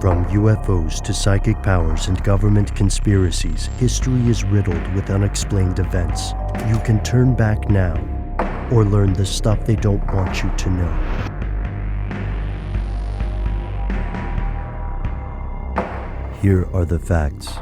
From UFOs to psychic powers and government conspiracies, history is riddled with unexplained events. You can turn back now, or learn the stuff they don't want you to know. Here are the facts.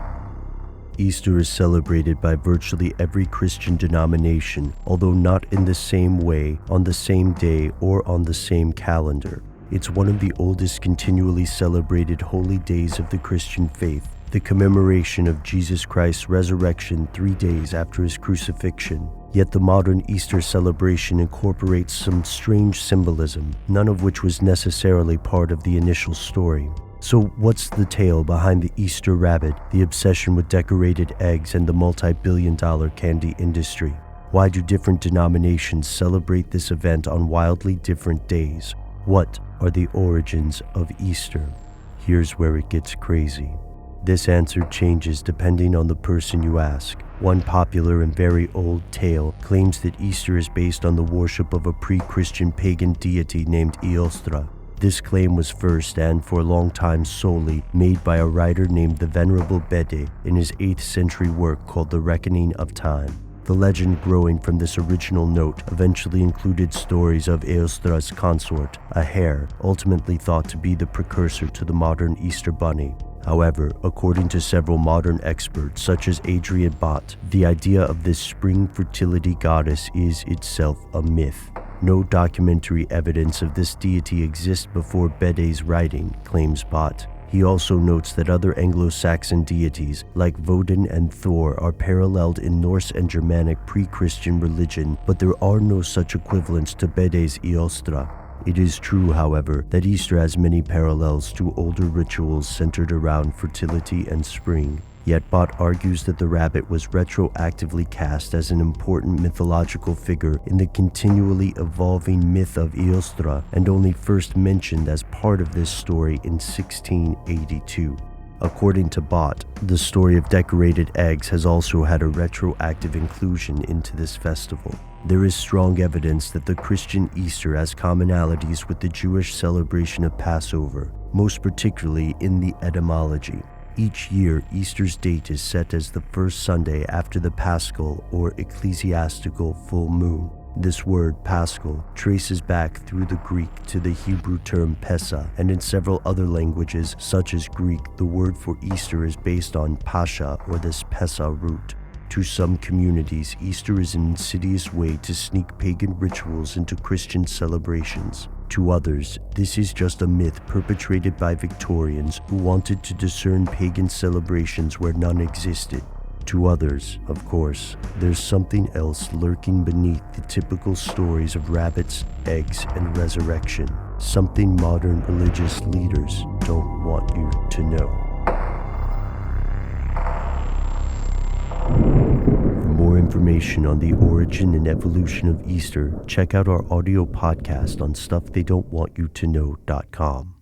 Easter is celebrated by virtually every Christian denomination, although not in the same way, on the same day, or on the same calendar. It's one of the oldest continually celebrated holy days of the Christian faith, the commemoration of Jesus Christ's resurrection 3 days after his crucifixion. Yet the modern Easter celebration incorporates some strange symbolism, none of which was necessarily part of the initial story. So what's the tale behind the Easter rabbit, the obsession with decorated eggs, and the multi-billion-dollar candy industry? Why do different denominations celebrate this event on wildly different days? What are the origins of Easter? Here's where it gets crazy. This answer changes depending on the person you ask. One popular and very old tale claims that Easter is based on the worship of a pre-Christian pagan deity named Eostra. This claim was first and for a long time solely made by a writer named the Venerable Bede in his 8th century work called The Reckoning of Time. The legend growing from this original note eventually included stories of Eostra's consort, a hare, ultimately thought to be the precursor to the modern Easter bunny. However, according to several modern experts such as Adrian Bott, the idea of this spring fertility goddess is itself a myth. No documentary evidence of this deity exists before Bede's writing, claims Bott. He also notes that other Anglo-Saxon deities, like Woden and Thor, are paralleled in Norse and Germanic pre-Christian religion, but there are no such equivalents to Bede's Eostra. It is true, however, that Easter has many parallels to older rituals centered around fertility and spring. Yet Bott argues that the rabbit was retroactively cast as an important mythological figure in the continually evolving myth of Eostra and only first mentioned as part of this story in 1682. According to Bott, the story of decorated eggs has also had a retroactive inclusion into this festival. There is strong evidence that the Christian Easter has commonalities with the Jewish celebration of Passover, most particularly in the etymology. Each year, Easter's date is set as the first Sunday after the Paschal or ecclesiastical full moon. This word, Paschal, traces back through the Greek to the Hebrew term Pesa, and in several other languages, such as Greek, the word for Easter is based on Pascha or this Pesa root. To some communities, Easter is an insidious way to sneak pagan rituals into Christian celebrations. To others, this is just a myth perpetrated by Victorians who wanted to discern pagan celebrations where none existed. To others, of course, there's something else lurking beneath the typical stories of rabbits, eggs, and resurrection. Something modern religious leaders don't want you to know. For more information on the origin and evolution of Easter, check out our audio podcast on StuffTheyDon'tWantYouToKnow.com.